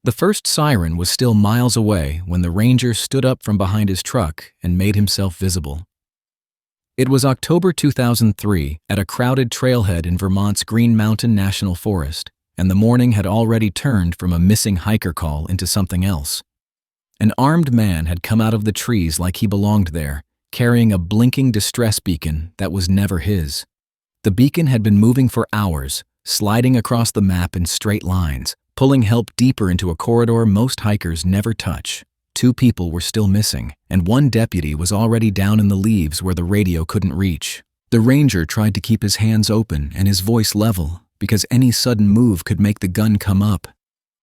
The first siren was still miles away when the ranger stood up from behind his truck and made himself visible. It was October 2003 at a crowded trailhead in Vermont's Green Mountain National Forest, and the morning had already turned from a missing hiker call into something else. An armed man had come out of the trees like he belonged there, carrying a blinking distress beacon that was never his. The beacon had been moving for hours, sliding across the map in straight lines, pulling help deeper into a corridor most hikers never touch. 2 people were still missing, and 1 deputy was already down in the leaves where the radio couldn't reach. The ranger tried to keep his hands open and his voice level, because any sudden move could make the gun come up.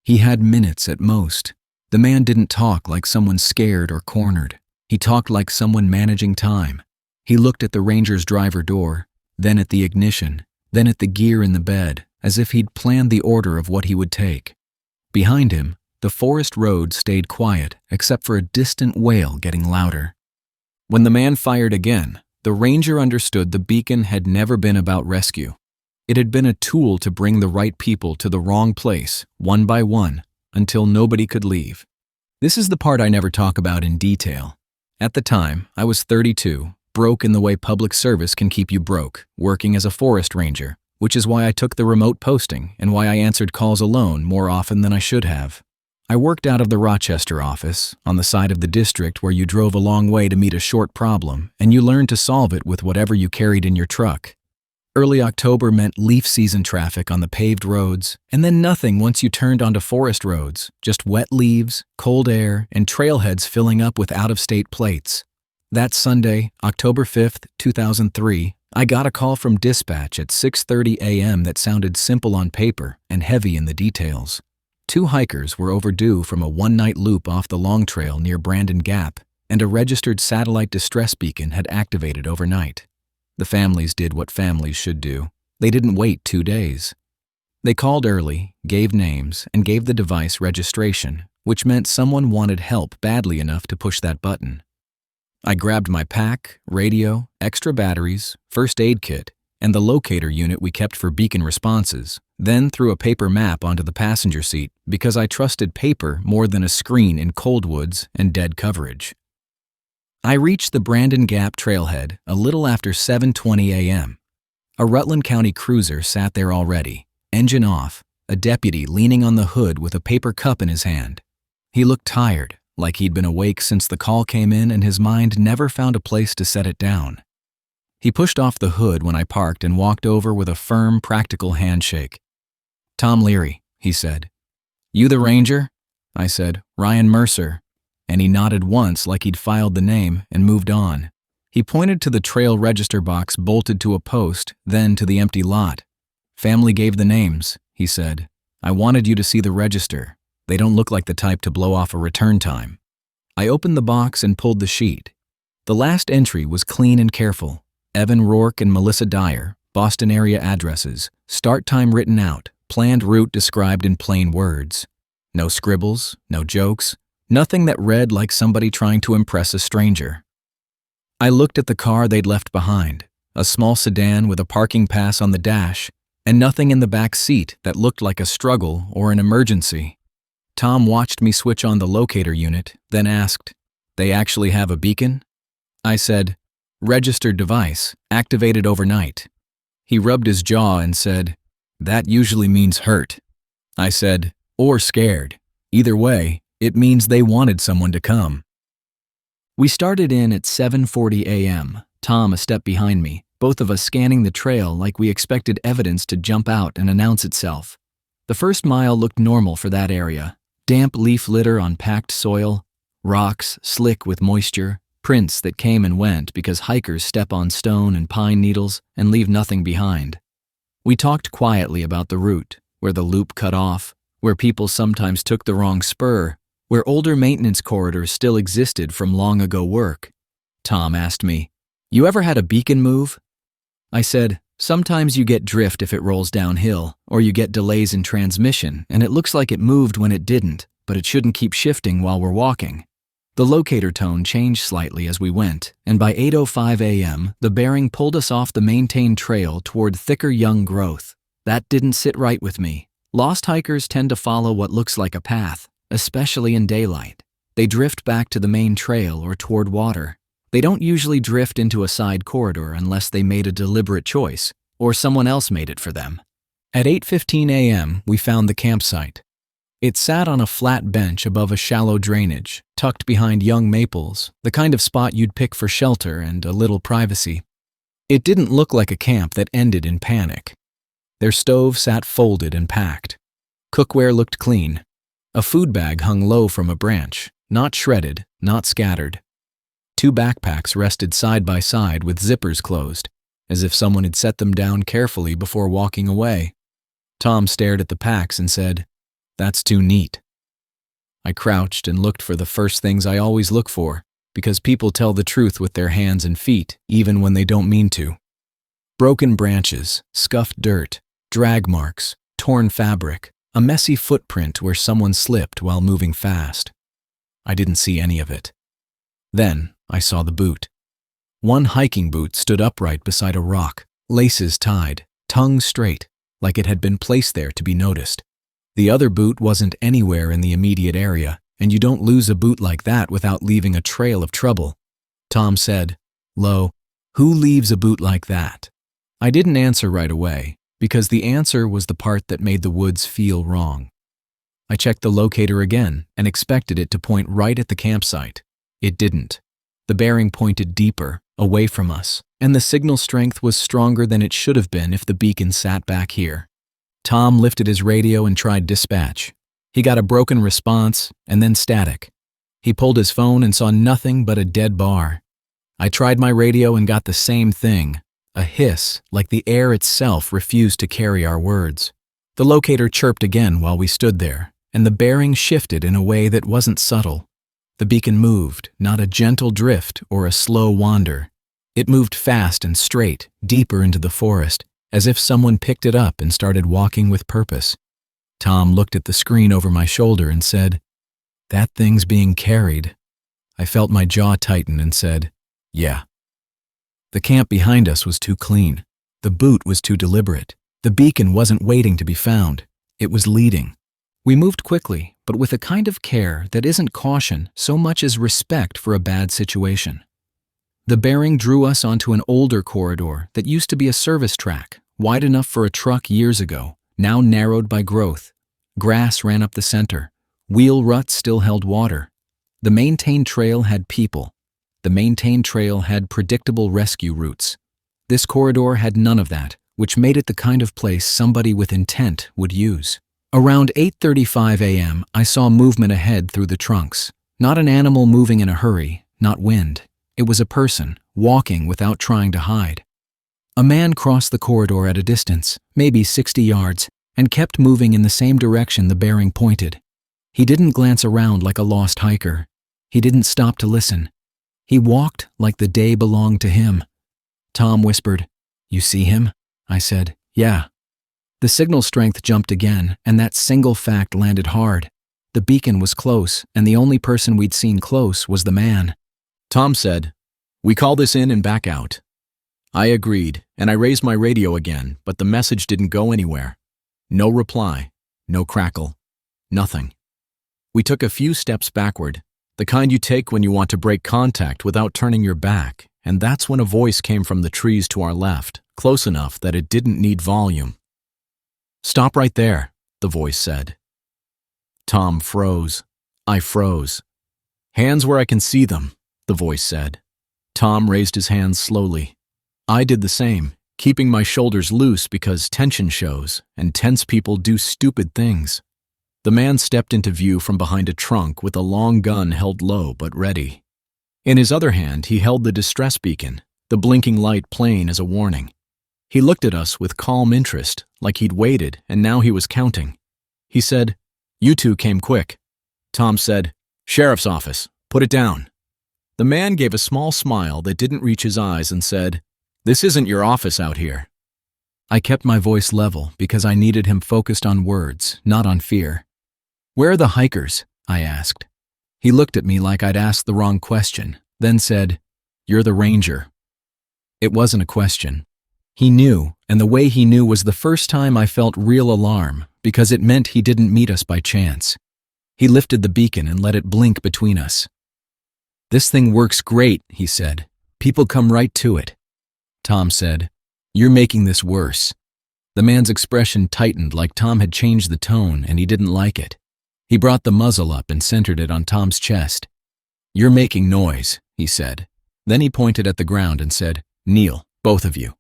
He had minutes at most. The man didn't talk like someone scared or cornered. He talked like someone managing time. He looked at the ranger's driver door, then at the ignition, then at the gear in the bed, as if he'd planned the order of what he would take. Behind him, the forest road stayed quiet except for a distant wail getting louder. When the man fired again, the ranger understood the beacon had never been about rescue. It had been a tool to bring the right people to the wrong place, one by one, until nobody could leave. This is the part I never talk about in detail. At the time, I was 32, broke in the way public service can keep you broke, working as a forest ranger, which is why I took the remote posting and why I answered calls alone more often than I should have. I worked out of the Rochester office, on the side of the district where you drove a long way to meet a short problem, and you learned to solve it with whatever you carried in your truck. Early October meant leaf season traffic on the paved roads, and then nothing once you turned onto forest roads, just wet leaves, cold air, and trailheads filling up with out-of-state plates. That Sunday, October 5th, 2003, I got a call from dispatch at 6:30 a.m. that sounded simple on paper and heavy in the details. 2 hikers were overdue from a one-night loop off the Long Trail near Brandon Gap, and a registered satellite distress beacon had activated overnight. The families did what families should do. They didn't wait 2 days. They called early, gave names, and gave the device registration, which meant someone wanted help badly enough to push that button. I grabbed my pack, radio, extra batteries, first aid kit, and the locator unit we kept for beacon responses, then threw a paper map onto the passenger seat because I trusted paper more than a screen in cold woods and dead coverage. I reached the Brandon Gap trailhead a little after 7:20 a.m. A Rutland County cruiser sat there already, engine off, a deputy leaning on the hood with a paper cup in his hand. He looked tired, like he'd been awake since the call came in and his mind never found a place to set it down. He pushed off the hood when I parked and walked over with a firm, practical handshake. "Tom Leary," he said. "You the ranger?" I said, "Ryan Mercer." And he nodded once like he'd filed the name and moved on. He pointed to the trail register box bolted to a post, then to the empty lot. "Family gave the names," he said. "I wanted you to see the register. They don't look like the type to blow off a return time." I opened the box and pulled the sheet. The last entry was clean and careful. Evan Rourke and Melissa Dyer, Boston area addresses, start time written out, planned route described in plain words. No scribbles, no jokes, nothing that read like somebody trying to impress a stranger. I looked at the car they'd left behind, a small sedan with a parking pass on the dash, and nothing in the back seat that looked like a struggle or an emergency. Tom watched me switch on the locator unit, then asked, "They actually have a beacon?" I said, "Registered device, activated overnight." He rubbed his jaw and said, "That usually means hurt." I said, "Or scared. Either way, it means they wanted someone to come." We started in at 7:40 a.m., Tom a step behind me, both of us scanning the trail like we expected evidence to jump out and announce itself. The first mile looked normal for that area. Damp leaf litter on packed soil, rocks slick with moisture, prints that came and went because hikers step on stone and pine needles and leave nothing behind. We talked quietly about the route, where the loop cut off, where people sometimes took the wrong spur, where older maintenance corridors still existed from long ago work. Tom asked me, "You ever had a beacon move?" I said, "Sometimes you get drift if it rolls downhill, or you get delays in transmission, and it looks like it moved when it didn't, but it shouldn't keep shifting while we're walking." The locator tone changed slightly as we went, and by 8:05 a.m., the bearing pulled us off the maintained trail toward thicker young growth. That didn't sit right with me. Lost hikers tend to follow what looks like a path, especially in daylight. They drift back to the main trail or toward water. They don't usually drift into a side corridor unless they made a deliberate choice, or someone else made it for them. At 8:15 a.m., we found the campsite. It sat on a flat bench above a shallow drainage, tucked behind young maples, the kind of spot you'd pick for shelter and a little privacy. It didn't look like a camp that ended in panic. Their stove sat folded and packed. Cookware looked clean. A food bag hung low from a branch, not shredded, not scattered. 2 backpacks rested side by side with zippers closed, as if someone had set them down carefully before walking away. Tom stared at the packs and said, "That's too neat." I crouched and looked for the first things I always look for, because people tell the truth with their hands and feet, even when they don't mean to. Broken branches, scuffed dirt, drag marks, torn fabric, a messy footprint where someone slipped while moving fast. I didn't see any of it. Then I saw the boot. One hiking boot stood upright beside a rock, laces tied, tongue straight, like it had been placed there to be noticed. The other boot wasn't anywhere in the immediate area, and you don't lose a boot like that without leaving a trail of trouble. Tom said, "Lo, who leaves a boot like that?" I didn't answer right away, because the answer was the part that made the woods feel wrong. I checked the locator again and expected it to point right at the campsite. It didn't. The bearing pointed deeper, away from us, and the signal strength was stronger than it should have been if the beacon sat back here. Tom lifted his radio and tried dispatch. He got a broken response and then static. He pulled his phone and saw nothing but a dead bar. I tried my radio and got the same thing, a hiss like the air itself refused to carry our words. The locator chirped again while we stood there, and the bearing shifted in a way that wasn't subtle. The beacon moved, not a gentle drift or a slow wander. It moved fast and straight, deeper into the forest, as if someone picked it up and started walking with purpose. Tom looked at the screen over my shoulder and said, "That thing's being carried." I felt my jaw tighten and said, "Yeah." The camp behind us was too clean. The boot was too deliberate. The beacon wasn't waiting to be found. It was leading. We moved quickly, but with a kind of care that isn't caution so much as respect for a bad situation. The bearing drew us onto an older corridor that used to be a service track, wide enough for a truck years ago, now narrowed by growth. Grass ran up the center. Wheel ruts still held water. The maintained trail had people. The maintained trail had predictable rescue routes. This corridor had none of that, which made it the kind of place somebody with intent would use. Around 8:35 a.m., I saw movement ahead through the trunks. Not an animal moving in a hurry, not wind. It was a person, walking without trying to hide. A man crossed the corridor at a distance, maybe 60 yards, and kept moving in the same direction the bearing pointed. He didn't glance around like a lost hiker. He didn't stop to listen. He walked like the day belonged to him. Tom whispered, "You see him?" I said, "Yeah." The signal strength jumped again, and that single fact landed hard. The beacon was close, and the only person we'd seen close was the man. Tom said, "We call this in and back out." I agreed, and I raised my radio again, but the message didn't go anywhere. No reply, no crackle, nothing. We took a few steps backward, the kind you take when you want to break contact without turning your back, and that's when a voice came from the trees to our left, close enough that it didn't need volume. "Stop right there," the voice said. Tom froze. I froze. "Hands where I can see them," the voice said. Tom raised his hands slowly. I did the same, keeping my shoulders loose because tension shows, and tense people do stupid things. The man stepped into view from behind a trunk with a long gun held low but ready. In his other hand, he held the distress beacon, the blinking light plain as a warning. He looked at us with calm interest, like he'd waited and now he was counting. He said, "You two came quick." Tom said, "Sheriff's office, put it down." The man gave a small smile that didn't reach his eyes and said, "This isn't your office out here." I kept my voice level because I needed him focused on words, not on fear. "Where are the hikers?" I asked. He looked at me like I'd asked the wrong question, then said, "You're the ranger." It wasn't a question. He knew, and the way he knew was the first time I felt real alarm, because it meant he didn't meet us by chance. He lifted the beacon and let it blink between us. "This thing works great," he said. "People come right to it." Tom said, "You're making this worse." The man's expression tightened like Tom had changed the tone and he didn't like it. He brought the muzzle up and centered it on Tom's chest. "You're making noise," he said. Then he pointed at the ground and said, "Kneel, both of you."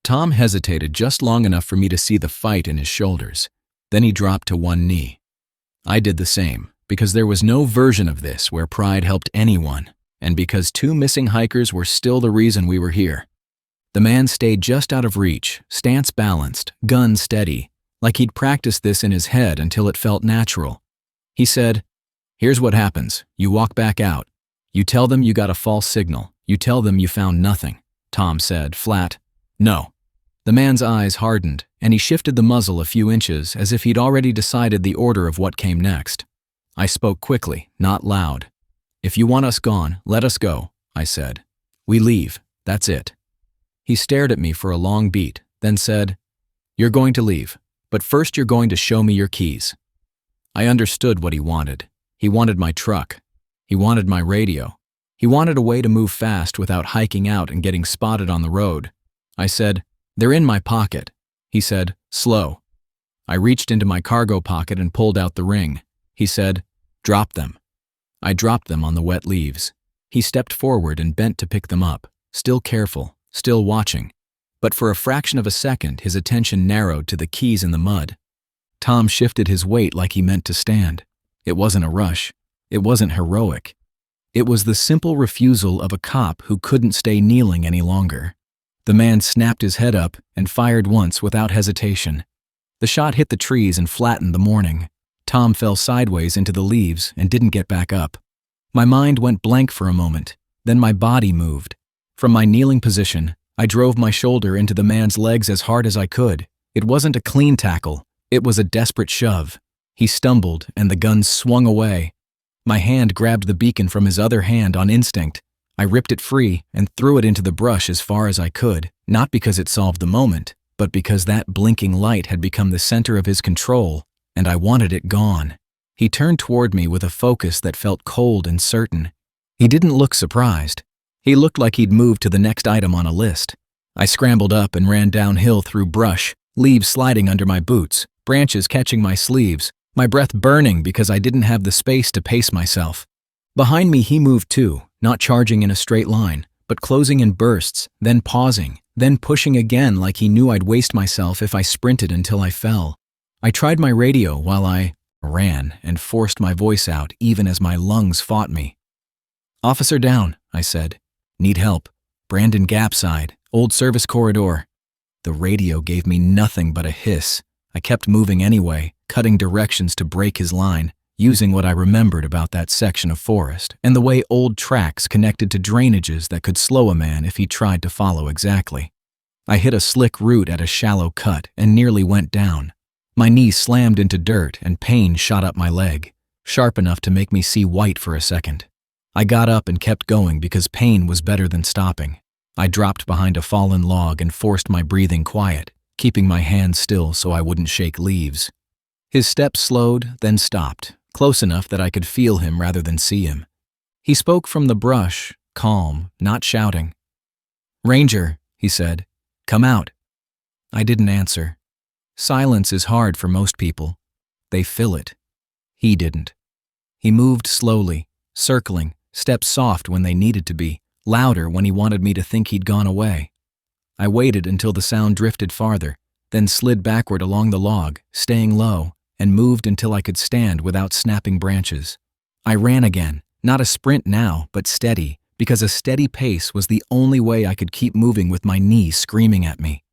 Tom hesitated just long enough for me to see the fight in his shoulders. Then he dropped to one knee. I did the same, because there was no version of this where pride helped anyone, and because 2 missing hikers were still the reason we were here. The man stayed just out of reach, stance balanced, gun steady, like he'd practiced this in his head until it felt natural. He said, "Here's what happens. You walk back out. You tell them you got a false signal. You tell them you found nothing." Tom said, flat, "No." The man's eyes hardened, and he shifted the muzzle a few inches as if he'd already decided the order of what came next. I spoke quickly, not loud. "If you want us gone, let us go," I said. "We leave. That's it." He stared at me for a long beat, then said, "You're going to leave, but first you're going to show me your keys." I understood what he wanted. He wanted my truck. He wanted my radio. He wanted a way to move fast without hiking out and getting spotted on the road. I said, "They're in my pocket." He said, "Slow." I reached into my cargo pocket and pulled out the ring. He said, "Drop them." I dropped them on the wet leaves. He stepped forward and bent to pick them up, still careful, still watching. But for a fraction of a second, his attention narrowed to the keys in the mud. Tom shifted his weight like he meant to stand. It wasn't a rush. It wasn't heroic. It was the simple refusal of a cop who couldn't stay kneeling any longer. The man snapped his head up and fired once without hesitation. The shot hit the trees and flattened the morning. Tom fell sideways into the leaves and didn't get back up. My mind went blank for a moment, then my body moved. From my kneeling position, I drove my shoulder into the man's legs as hard as I could. It wasn't a clean tackle, it was a desperate shove. He stumbled and the gun swung away. My hand grabbed the beacon from his other hand on instinct. I ripped it free and threw it into the brush as far as I could, not because it solved the moment, but because that blinking light had become the center of his control, and I wanted it gone. He turned toward me with a focus that felt cold and certain. He didn't look surprised. He looked like he'd moved to the next item on a list. I scrambled up and ran downhill through brush, leaves sliding under my boots, branches catching my sleeves, my breath burning because I didn't have the space to pace myself. Behind me he moved too, not charging in a straight line, but closing in bursts, then pausing, then pushing again like he knew I'd waste myself if I sprinted until I fell. I tried my radio while I ran and forced my voice out even as my lungs fought me. "Officer down," I said. "Need help. Brandon Gap side, old service corridor." The radio gave me nothing but a hiss. I kept moving anyway, cutting directions to break his line, using what I remembered about that section of forest and the way old tracks connected to drainages that could slow a man if he tried to follow exactly. I hit a slick root at a shallow cut and nearly went down. My knee slammed into dirt and pain shot up my leg, sharp enough to make me see white for a second. I got up and kept going because pain was better than stopping. I dropped behind a fallen log and forced my breathing quiet, keeping my hands still so I wouldn't shake leaves. His steps slowed, then stopped, close enough that I could feel him rather than see him. He spoke from the brush, calm, not shouting. "Ranger," he said, "come out." I didn't answer. Silence is hard for most people. They fill it. He didn't. He moved slowly, circling, steps soft when they needed to be, louder when he wanted me to think he'd gone away. I waited until the sound drifted farther, then slid backward along the log, staying low, and moved until I could stand without snapping branches. I ran again, not a sprint now, but steady, because a steady pace was the only way I could keep moving with my knee screaming at me.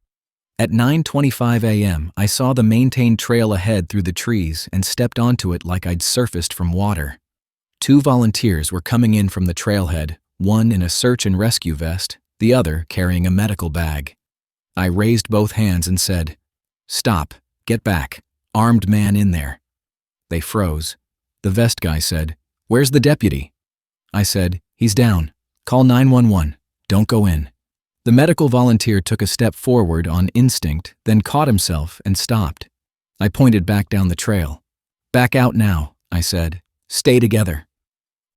At 9:25 a.m., I saw the maintained trail ahead through the trees and stepped onto it like I'd surfaced from water. 2 volunteers were coming in from the trailhead, one in a search and rescue vest, the other carrying a medical bag. I raised both hands and said, "Stop, get back, armed man in there." They froze. The vest guy said, "Where's the deputy?" I said, "He's down. Call 911. Don't go in." The medical volunteer took a step forward on instinct, then caught himself and stopped. I pointed back down the trail. "Back out now. I said. Stay together.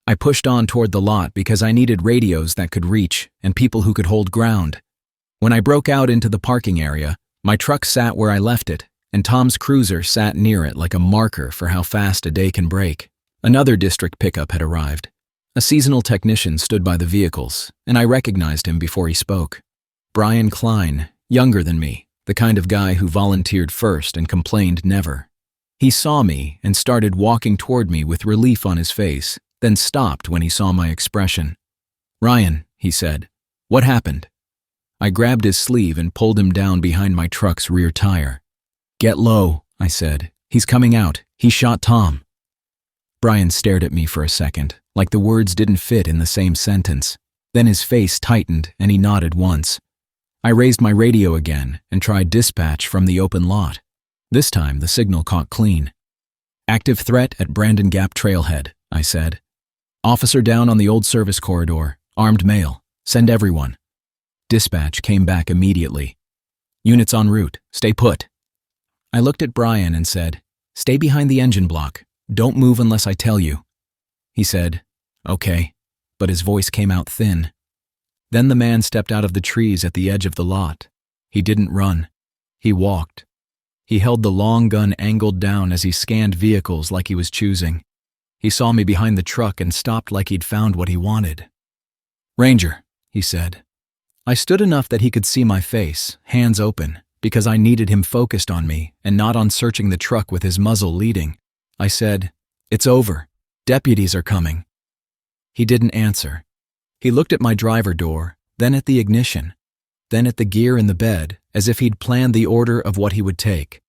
I pushed on toward the lot because I needed radios that could reach and people who could hold ground. When I broke out into the parking area, my truck sat where I left it, and Tom's cruiser sat near it like a marker for how fast a day can break. Another district pickup had arrived. A seasonal technician stood by the vehicles, and I recognized him before he spoke. Brian Klein, younger than me, the kind of guy who volunteered first and complained never. He saw me and started walking toward me with relief on his face, then stopped when he saw my expression. "Ryan," he said, "what happened?" I grabbed his sleeve and pulled him down behind my truck's rear tire. "Get low," I said. "He's coming out. He shot Tom." Brian stared at me for a second, like the words didn't fit in the same sentence. Then his face tightened and he nodded once. I raised my radio again and tried dispatch from the open lot. This time the signal caught clean. "Active threat at Brandon Gap Trailhead," I said. "Officer down on the old service corridor. Armed male. Send everyone." Dispatch came back immediately. "Units en route. Stay put." I looked at Brian and said, "Stay behind the engine block. Don't move unless I tell you." He said, "Okay," but his voice came out thin. Then the man stepped out of the trees at the edge of the lot. He didn't run. He walked. He held the long gun angled down as he scanned vehicles like he was choosing. He saw me behind the truck and stopped like he'd found what he wanted. "Ranger," he said. I stood enough that he could see my face, hands open, because I needed him focused on me and not on searching the truck with his muzzle leading. I said, "It's over. Deputies are coming." He didn't answer. He looked at my driver door, then at the ignition, then at the gear in the bed, as if he'd planned the order of what he would take.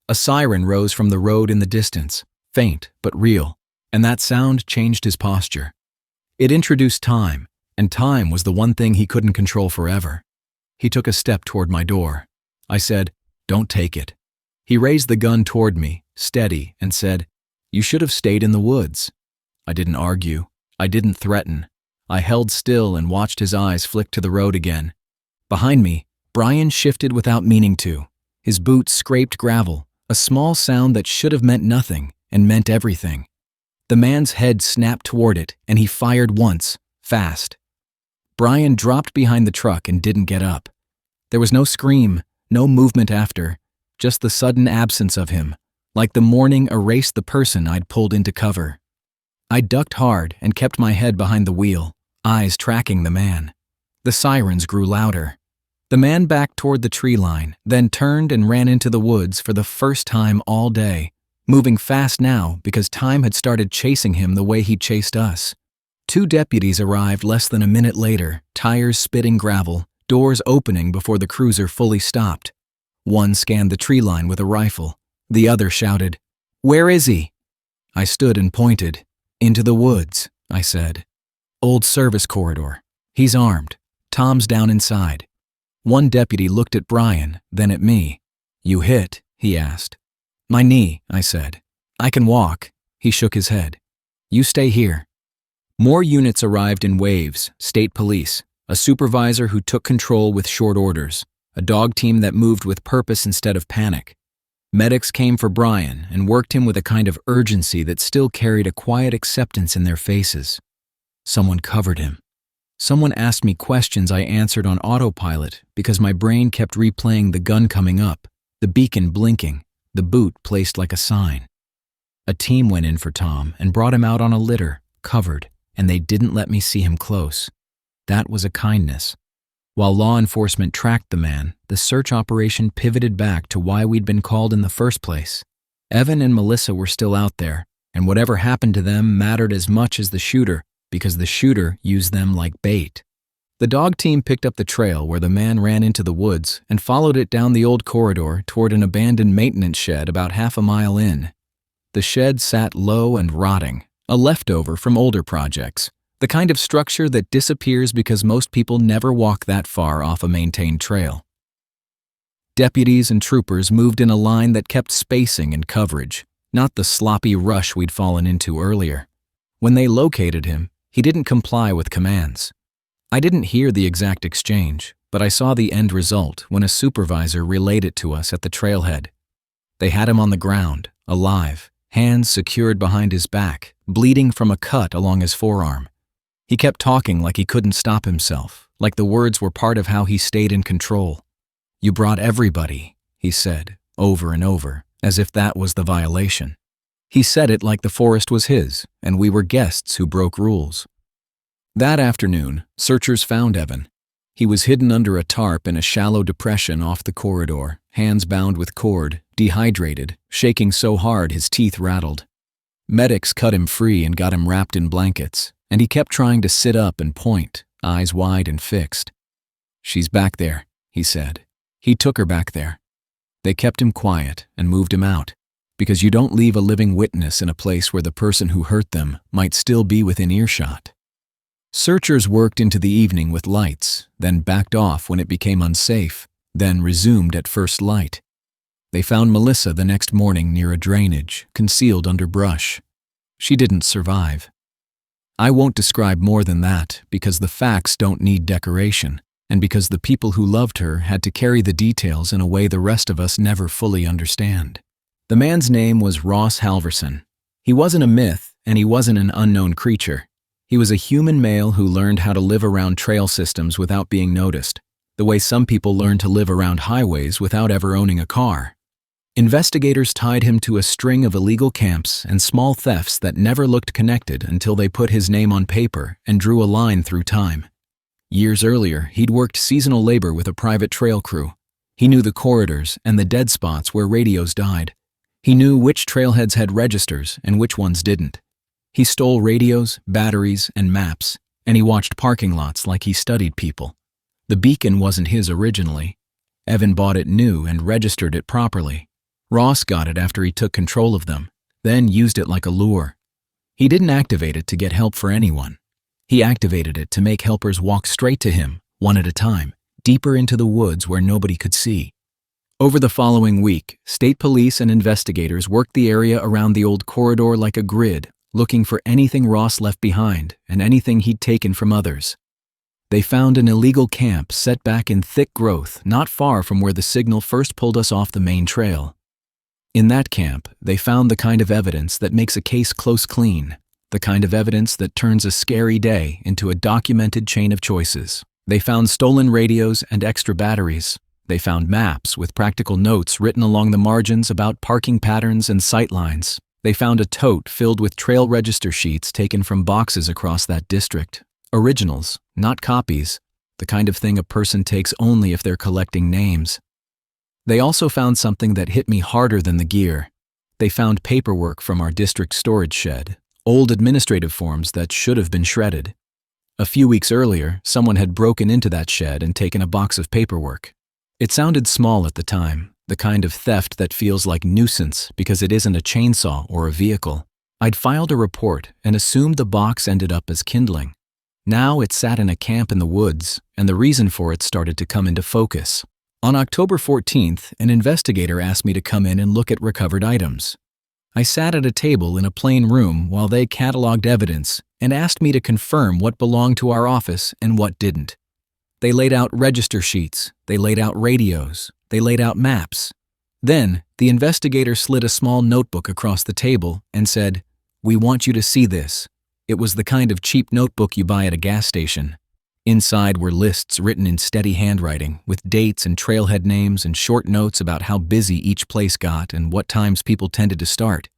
A siren rose from the road in the distance, faint but real, and that sound changed his posture. It introduced time, and time was the one thing he couldn't control forever. He took a step toward my door. I said, "Don't take it." He raised the gun toward me, steady, and said, "You should have stayed in the woods." I didn't argue. I didn't threaten. I held still and watched his eyes flick to the road again. Behind me, Brian shifted without meaning to. His boots scraped gravel, a small sound that should have meant nothing and meant everything. The man's head snapped toward it, and he fired once, fast. Brian dropped behind the truck and didn't get up. There was no scream, no movement after, just the sudden absence of him, like the morning erased the person I'd pulled into cover. I ducked hard and kept my head behind the wheel, eyes tracking the man. The sirens grew louder. The man backed toward the tree line, then turned and ran into the woods for the first time all day, moving fast now because time had started chasing him the way he'd chased us. 2 deputies arrived less than a minute later, tires spitting gravel, doors opening before the cruiser fully stopped. One scanned the tree line with a rifle. The other shouted, "Where is he?" I stood and pointed. "Into the woods," I said. "Old service corridor. He's armed. Tom's down inside." One deputy looked at Brian, then at me. "You hit?" he asked. "My knee," I said. "I can walk." He shook his head. "You stay here." More units arrived in waves, state police, a supervisor who took control with short orders, a dog team that moved with purpose instead of panic. Medics came for Brian and worked him with a kind of urgency that still carried a quiet acceptance in their faces. Someone covered him. Someone asked me questions I answered on autopilot because my brain kept replaying the gun coming up, the beacon blinking, the boot placed like a sign. A team went in for Tom and brought him out on a litter, covered, and they didn't let me see him close. That was a kindness. While law enforcement tracked the man, the search operation pivoted back to why we'd been called in the first place. Evan and Melissa were still out there, and whatever happened to them mattered as much as the shooter, because the shooter used them like bait. The dog team picked up the trail where the man ran into the woods and followed it down the old corridor toward an abandoned maintenance shed about half a mile in. The shed sat low and rotting, a leftover from older projects, the kind of structure that disappears because most people never walk that far off a maintained trail. Deputies and troopers moved in a line that kept spacing and coverage, not the sloppy rush we'd fallen into earlier. When they located him, he didn't comply with commands. I didn't hear the exact exchange, but I saw the end result when a supervisor relayed it to us at the trailhead. They had him on the ground, alive, hands secured behind his back, bleeding from a cut along his forearm. He kept talking like he couldn't stop himself, like the words were part of how he stayed in control. "You brought everybody," he said, over and over, as if that was the violation. He said it like the forest was his, and we were guests who broke rules. That afternoon, searchers found Evan. He was hidden under a tarp in a shallow depression off the corridor, hands bound with cord, dehydrated, shaking so hard his teeth rattled. Medics cut him free and got him wrapped in blankets, and he kept trying to sit up and point, eyes wide and fixed. "She's back there," he said. He took her back there. They kept him quiet and moved him out, because you don't leave a living witness in a place where the person who hurt them might still be within earshot. Searchers worked into the evening with lights, then backed off when it became unsafe, then resumed at first light. They found Melissa the next morning near a drainage, concealed under brush. She didn't survive. I won't describe more than that because the facts don't need decoration, and because the people who loved her had to carry the details in a way the rest of us never fully understand. The man's name was Ross Halverson. He wasn't a myth, and he wasn't an unknown creature. He was a human male who learned how to live around trail systems without being noticed, the way some people learn to live around highways without ever owning a car. Investigators tied him to a string of illegal camps and small thefts that never looked connected until they put his name on paper and drew a line through time. Years earlier, he'd worked seasonal labor with a private trail crew. He knew the corridors and the dead spots where radios died. He knew which trailheads had registers and which ones didn't. He stole radios, batteries, and maps, and he watched parking lots like he studied people. The beacon wasn't his originally. Evan bought it new and registered it properly. Ross got it after he took control of them, then used it like a lure. He didn't activate it to get help for anyone. He activated it to make helpers walk straight to him, one at a time, deeper into the woods where nobody could see. Over the following week, state police and investigators worked the area around the old corridor like a grid, looking for anything Ross left behind and anything he'd taken from others. They found an illegal camp set back in thick growth not far from where the signal first pulled us off the main trail. In that camp, they found the kind of evidence that makes a case close clean, the kind of evidence that turns a scary day into a documented chain of choices. They found stolen radios and extra batteries. They found maps with practical notes written along the margins about parking patterns and sight lines. They found a tote filled with trail register sheets taken from boxes across that district. Originals, not copies, the kind of thing a person takes only if they're collecting names. They also found something that hit me harder than the gear. They found paperwork from our district storage shed, old administrative forms that should have been shredded. A few weeks earlier, someone had broken into that shed and taken a box of paperwork. It sounded small at the time, the kind of theft that feels like nuisance because it isn't a chainsaw or a vehicle. I'd filed a report and assumed the box ended up as kindling. Now it sat in a camp in the woods, and the reason for it started to come into focus. On October 14th, an investigator asked me to come in and look at recovered items. I sat at a table in a plain room while they cataloged evidence and asked me to confirm what belonged to our office and what didn't. They laid out register sheets, they laid out radios, they laid out maps. Then, the investigator slid a small notebook across the table and said, "We want you to see this." It was the kind of cheap notebook you buy at a gas station. Inside were lists written in steady handwriting, with dates and trailhead names and short notes about how busy each place got and what times people tended to start.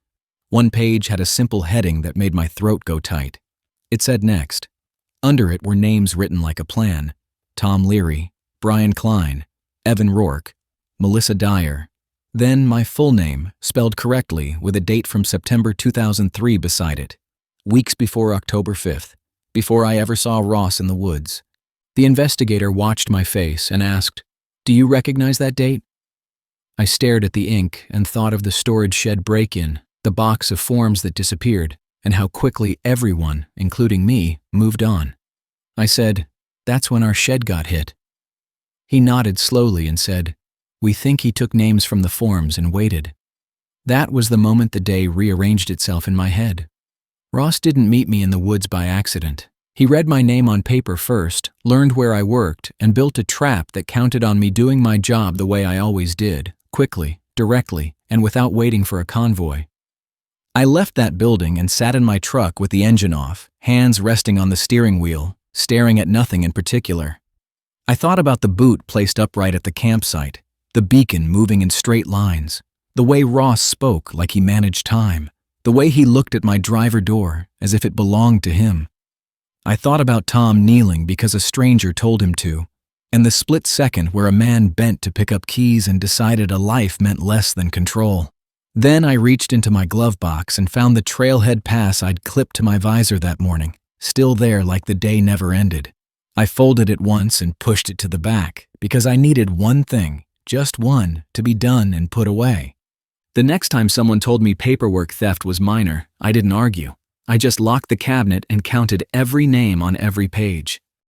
One page had a simple heading that made my throat go tight. It said next. Under it were names written like a plan. Tom Leary, Brian Klein, Evan Rourke, Melissa Dyer. Then my full name, spelled correctly with a date from September 2003 beside it. Weeks before October 5th, before I ever saw Ross in the woods. The investigator watched my face and asked, "Do you recognize that date?" I stared at the ink and thought of the storage shed break-in, the box of forms that disappeared, and how quickly everyone, including me, moved on. I said, "That's when our shed got hit." He nodded slowly and said, "We think he took names from the forms and waited." That was the moment the day rearranged itself in my head. Ross didn't meet me in the woods by accident. He read my name on paper first, learned where I worked, and built a trap that counted on me doing my job the way I always did, quickly, directly, and without waiting for a convoy. I left that building and sat in my truck with the engine off, hands resting on the steering wheel, staring at nothing in particular. I thought about the boot placed upright at the campsite, the beacon moving in straight lines, the way Ross spoke like he managed time, the way he looked at my driver door as if it belonged to him. I thought about Tom kneeling because a stranger told him to, and the split second where a man bent to pick up keys and decided a life meant less than control. Then I reached into my glove box and found the trailhead pass I'd clipped to my visor that morning, still there like the day never ended. I folded it once and pushed it to the back because I needed one thing, just one, to be done and put away. The next time someone told me paperwork theft was minor, I didn't argue. I just locked the cabinet and counted every name on every page.